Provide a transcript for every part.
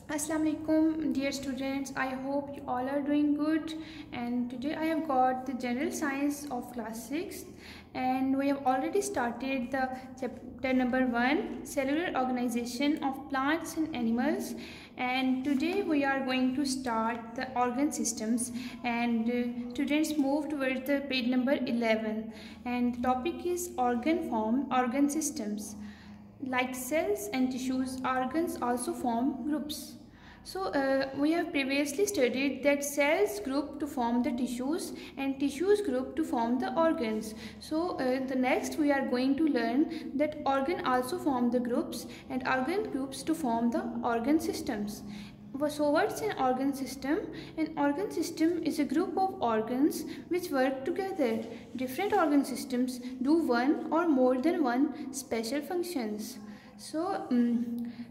Assalamualaikum dear students, I hope you all are doing good, and today I have got the general science of class 6 and we have already started the chapter number 1, cellular organization of plants and animals, and today we are going to start the organ systems. And students move towards the page number 11, and the topic is organ systems. Like cells and tissues, organs also form groups. So we have previously studied that cells group to form the tissues and tissues group to form the organs. So the next we are going to learn that organ also form the groups and organ groups to form the organ systems. So what's an organ system? An organ system is a group of organs which work together. Different organ systems do one or more than one special functions. So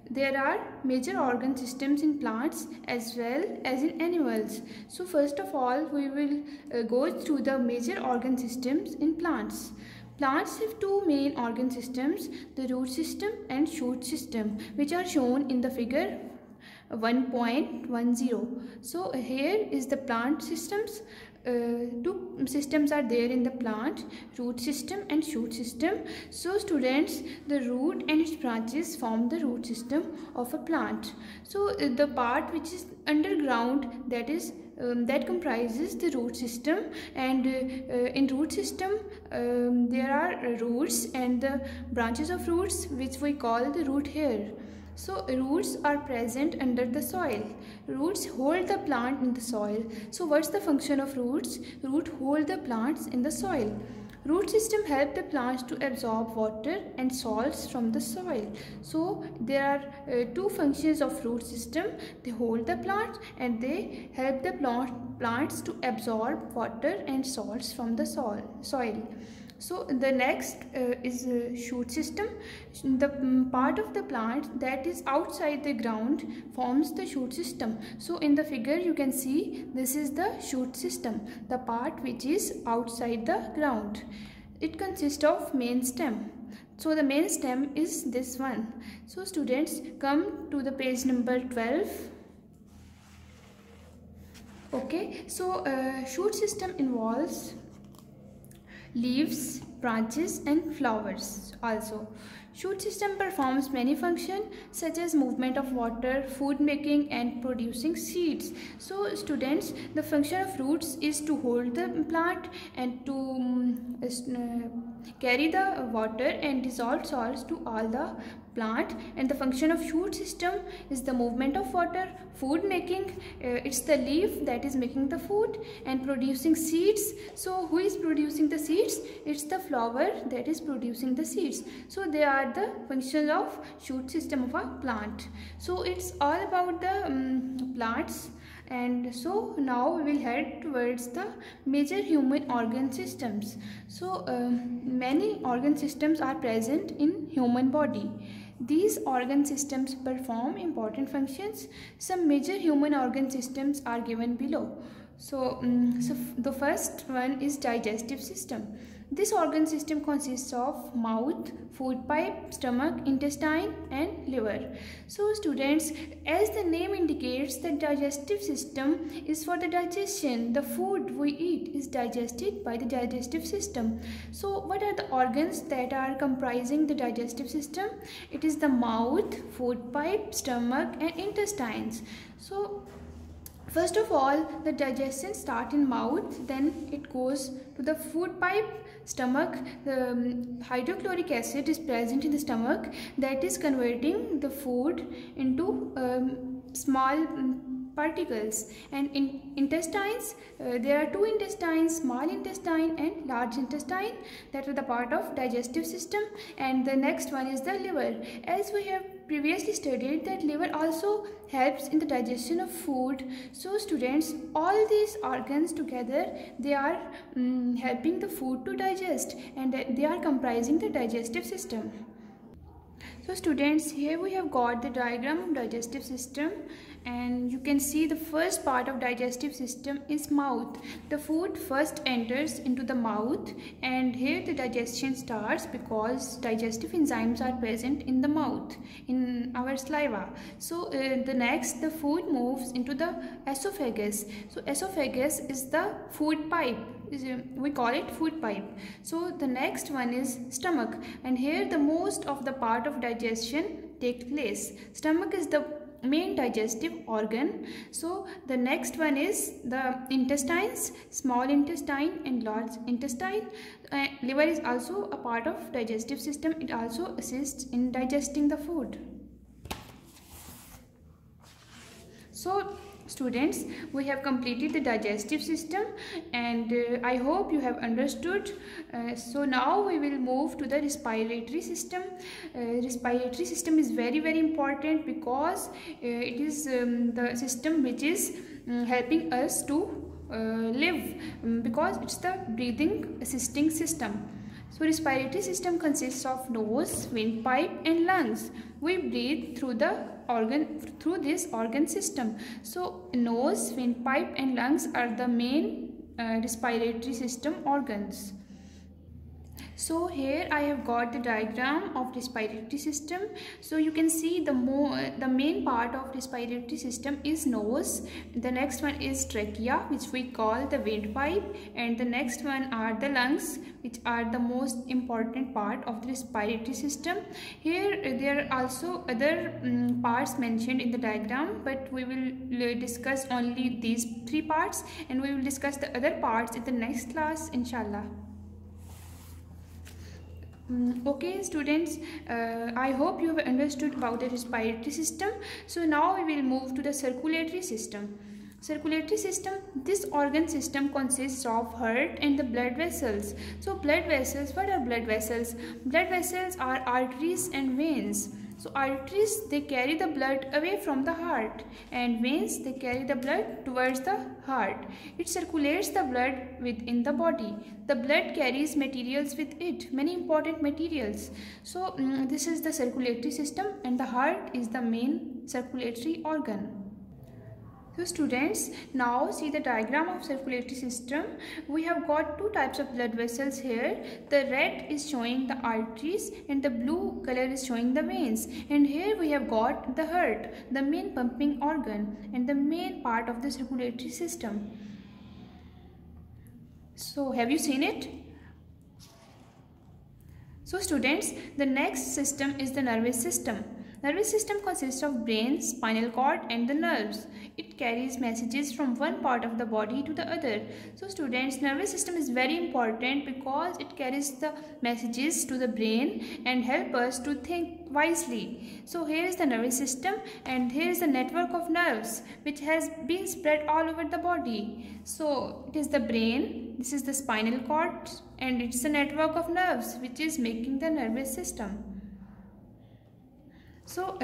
there are major organ systems in plants as well as in animals. So first of all we will go through the major organ systems in plants. Plants have two main organ systems, the root system and shoot system, which are shown in the figure 1.10. So here is the plant systems. Two systems are there in the plant, root system and shoot system. So students, the root and its branches form the root system of a plant. So the part which is underground, that comprises the root system, and in root system there are roots and the branches of roots which we call the root hair. So roots are present under the soil. Roots hold the plant in the soil. So what's the function of roots? Roots hold the plants in the soil. Root system help the plants to absorb water and salts from the soil. So there are two functions of root system. They hold the plant and they help the plants to absorb water and salts from the soil. So the next is shoot system. The part of the plant that is outside the ground forms the shoot system. So in the figure you can see this is the shoot system, the part which is outside the ground. It consists of main stem. So the main stem is this one. So students, come to the page number 12. Okay, so shoot system involves leaves, branches and flowers also. Shoot system performs many functions such as movement of water, food making and producing seeds. So students, the function of roots is to hold the plant and to carry the water and dissolve salts to all the plant, and the function of shoot system is the movement of water, food making, it's the leaf that is making the food, and producing seeds. So who is producing the seeds? It's the flower that is producing the seeds. So they are the functions of shoot system of a plant. So it's all about the plants. And so now we will head towards the major human organ systems. So many organ systems are present in human body. These organ systems perform important functions. Some major human organ systems are given below. So the first one is digestive system. This organ system consists of mouth, food pipe, stomach, intestine and liver. So students, as the name indicates, the digestive system is for the digestion. The food we eat is digested by the digestive system. So what are the organs that are comprising the digestive system? It is the mouth, food pipe, stomach and intestines. So first of all, the digestion starts in mouth, then it goes to the food pipe, stomach. The hydrochloric acid is present in the stomach, that is converting the food into small particles. And in intestines, there are two intestines, small intestine and large intestine, that are the part of digestive system. And the next one is the liver. As we have previously studied that liver also helps in the digestion of food. So students, all these organs together, they are helping the food to digest, and they are comprising the digestive system. So students, here we have got the diagram of digestive system, and you can see the first part of digestive system is mouth. The food first enters into the mouth, and here the digestion starts because digestive enzymes are present in the mouth, in our saliva. So the food moves into the esophagus. So esophagus is the food pipe. We call it food pipe. So the next one is stomach, and here the most of the part of digestion takes place. Stomach is the main digestive organ. So the next one is the intestines, small intestine and large intestine. Liver is also a part of digestive system. It also assists in digesting the food. So students, we have completed the digestive system, and I hope you have understood. So now we will move to the respiratory system. Respiratory system is very important because it is the system which is helping us to live, because it's the breathing assisting system. So respiratory system consists of nose, windpipe and lungs. We breathe through this organ system. So nose, windpipe and lungs are the main respiratory system organs. So here I have got the diagram of respiratory system. So you can see the main part of respiratory system is nose. The next one is trachea, which we call the windpipe, and the next one are the lungs, which are the most important part of the respiratory system. Here there are also other parts mentioned in the diagram, but we will discuss only these three parts, and we will discuss the other parts in the next class, inshallah. Okay students, I hope you have understood about the respiratory system. So now we will move to the circulatory system. Circulatory system, this organ system consists of heart and the blood vessels. So blood vessels, what are blood vessels? Blood vessels are arteries and veins. So arteries, they carry the blood away from the heart, and veins, they carry the blood towards the heart. It circulates the blood within the body. The blood carries materials with it, many important materials. So this is the circulatory system, and the heart is the main circulatory organ. So students, now see the diagram of circulatory system. We have got two types of blood vessels here. The red is showing the arteries and the blue color is showing the veins. And here we have got the heart, the main pumping organ and the main part of the circulatory system. So have you seen it? So students, the next system is the nervous system. Nervous system consists of brain, spinal cord and the nerves. It carries messages from one part of the body to the other. So students, nervous system is very important because it carries the messages to the brain and help us to think wisely. So here is the nervous system, and here is the network of nerves which has been spread all over the body. So it is the brain, this is the spinal cord, and it's a network of nerves which is making the nervous system. So,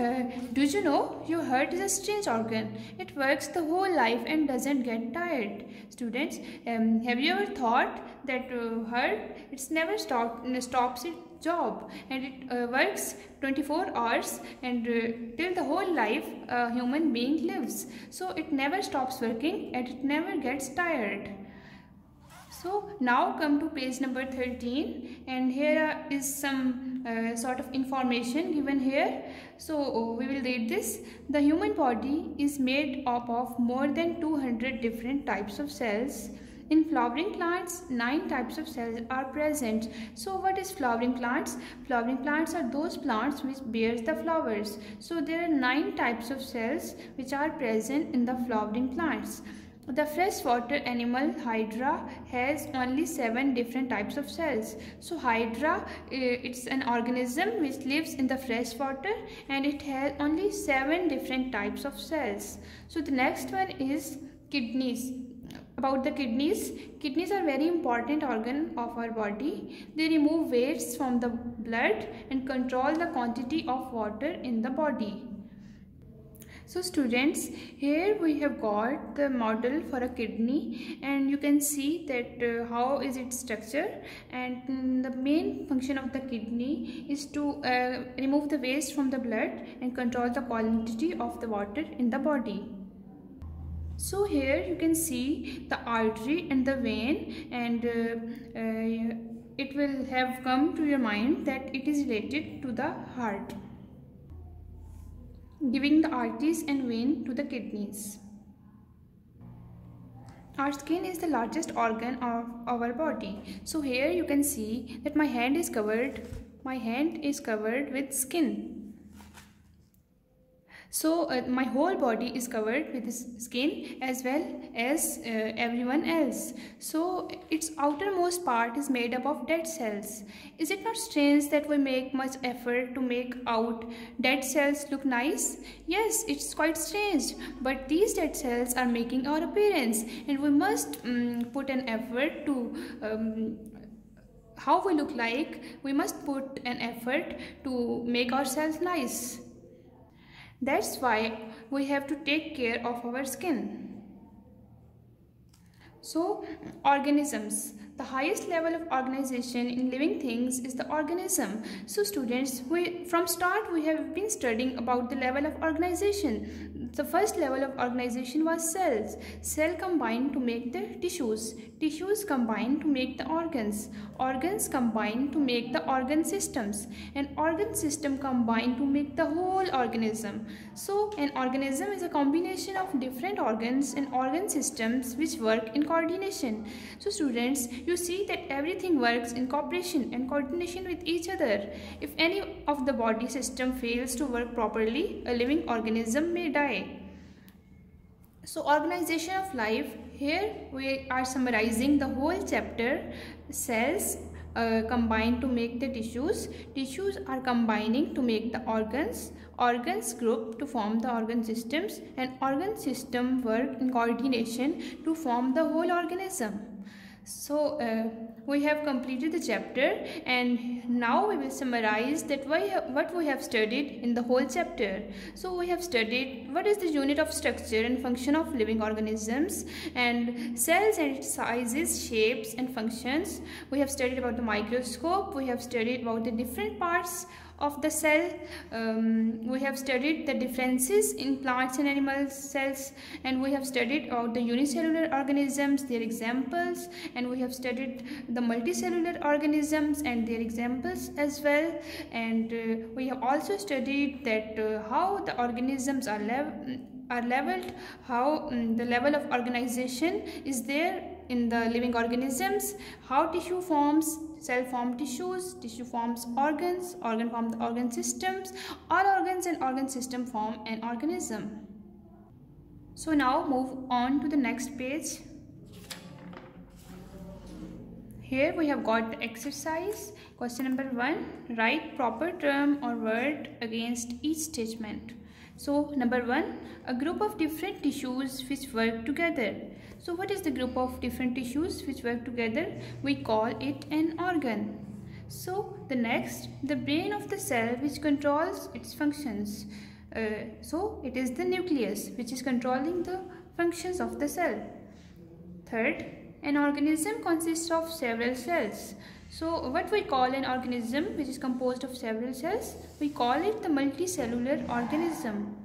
do you know your heart is a strange organ? It works the whole life and doesn't get tired. Students, have you ever thought that heart, it's never stops its job, and it works 24 hours and till the whole life a human being lives. So it never stops working and it never gets tired. So now come to page number 13, and here is some sort of information given here. So we will read this. The human body is made up of more than 200 different types of cells. In flowering plants, 9 types of cells are present. So what is flowering plants? Flowering plants are those plants which bears the flowers. So there are 9 types of cells which are present in the flowering plants. The freshwater animal Hydra has only 7 different types of cells. So Hydra, it's an organism which lives in the freshwater, and it has only 7 different types of cells. So the next one is kidneys. About the kidneys, kidneys are very important organ of our body. They remove waste from the blood and control the quantity of water in the body. So students, here we have got the model for a kidney, and you can see that how is its structure, and the main function of the kidney is to remove the waste from the blood and control the quantity of the water in the body. So here you can see the artery and the vein, and it will have come to your mind that it is related to the heart, giving the arteries and vein to the kidneys. Our skin is the largest organ of our body. So here you can see that my hand is covered with skin. So my whole body is covered with this skin as well as everyone else. So its outermost part is made up of dead cells. Is it not strange that we make much effort to make out dead cells look nice? Yes, it's quite strange, but these dead cells are making our appearance, and we must put an effort to how we look like. We must put an effort to make ourselves nice. That's why we have to take care of our skin. So, organisms. The highest level of organization in living things is the organism. So students, from start we have been studying about the level of organization. The first level of organization was cells. Cell combine to make the tissues. Tissues combine to make the organs. Organs combine to make the organ systems. And organ system combine to make the whole organism. So an organism is a combination of different organs and organ systems which work in coordination. So students, you see that everything works in cooperation and coordination with each other. If any of the body system fails to work properly, a living organism may die. So organization of life, here we are summarizing the whole chapter. Cells combine to make the tissues. Tissues are combining to make the organs. Organs group to form the organ systems, and organ system work in coordination to form the whole organism. So we have completed the chapter, and now we will summarize that what we have studied in the whole chapter. So we have studied what is the unit of structure and function of living organisms, and cells and its sizes, shapes and functions. We have studied about the microscope. We have studied about the different parts of the cell. We have studied the differences in plants and animal cells, and we have studied about the unicellular organisms, their examples, and we have studied the multicellular organisms and their examples as well. And we have also studied that how the organisms are leveled, how the level of organization is there in the living organisms, how tissue forms, cell form tissues, tissue forms organs, organ form the organ systems, all organs and organ system form an organism. So now move on to the next page. Here we have got the exercise. Question number 1, write proper term or word against each statement. So number 1, a group of different tissues which work together. So what is the group of different tissues which work together? We call it an organ. So the next, the brain of the cell which controls its functions. So it is the nucleus which is controlling the functions of the cell. Third, an organism consists of several cells. So what we call an organism which is composed of several cells? We call it the multicellular organism.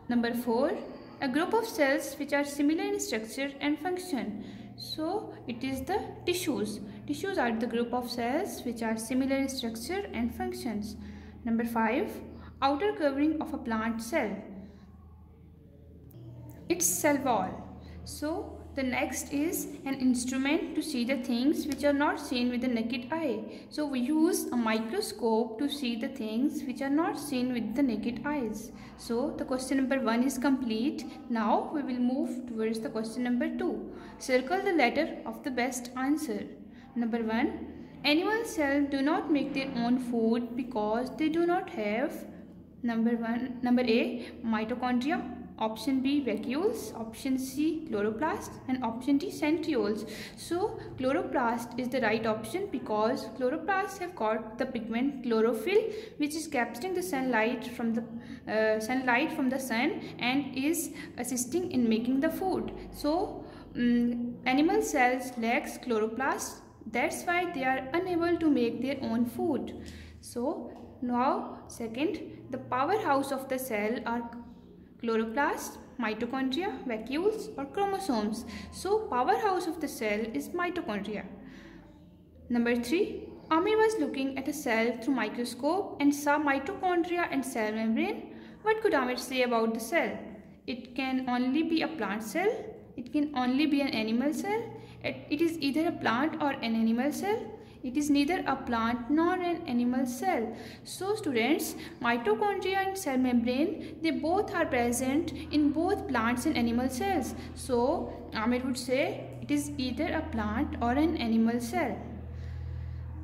Number 4, a group of cells which are similar in structure and function. So it is the tissues. Tissues are the group of cells which are similar in structure and functions. Number 5, outer covering of a plant cell. It's cell wall. So the next is an instrument to see the things which are not seen with the naked eye. So we use a microscope to see the things which are not seen with the naked eyes. So the question number 1 is complete. Now we will move towards the question number 2. Circle the letter of the best answer. Number 1, animal cells do not make their own food because they do not have number A, mitochondria. option B vacuoles, option C chloroplast, and option D centrioles. So chloroplast is the right option because chloroplasts have got the pigment chlorophyll, which is capturing the sunlight from the sun and is assisting in making the food. So animal cells lacks chloroplast, that's why they are unable to make their own food. So now second, the powerhouse of the cell are chloroplast, mitochondria, vacuoles or chromosomes. So powerhouse of the cell is mitochondria. Number 3, Amir was looking at a cell through microscope and saw mitochondria and cell membrane. What could Amir say about the cell? It can only be a plant cell. It can only be an animal cell. It is either a plant or an animal cell. It is neither a plant nor an animal cell. So students, mitochondria and cell membrane, they both are present in both plants and animal cells. So Amir would say it is either a plant or an animal cell.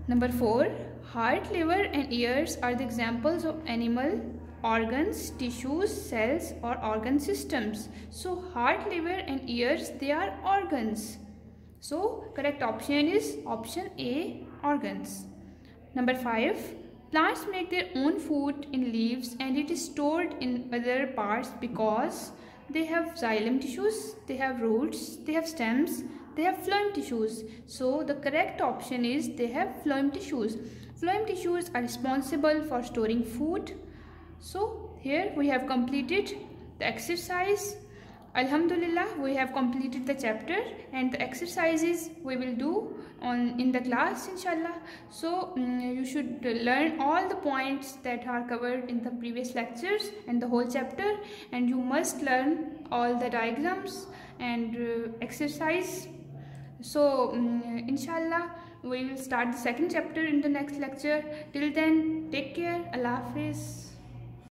Number 4, heart, liver and ears are the examples of animal organs, tissues, cells or organ systems. So heart, liver and ears, they are organs. So correct option is option A, organs. Number 5, plants make their own food in leaves and it is stored in other parts because they have xylem tissues, they have roots, they have stems, they have phloem tissues. So the correct option is they have phloem tissues. Phloem tissues are responsible for storing food. So here we have completed the exercise. Alhamdulillah, we have completed the chapter and the exercises we will do in the class inshallah. So you should learn all the points that are covered in the previous lectures and the whole chapter, and you must learn all the diagrams and exercise. So inshallah we will start the second chapter in the next lecture. Till then, take care. Allah Hafiz.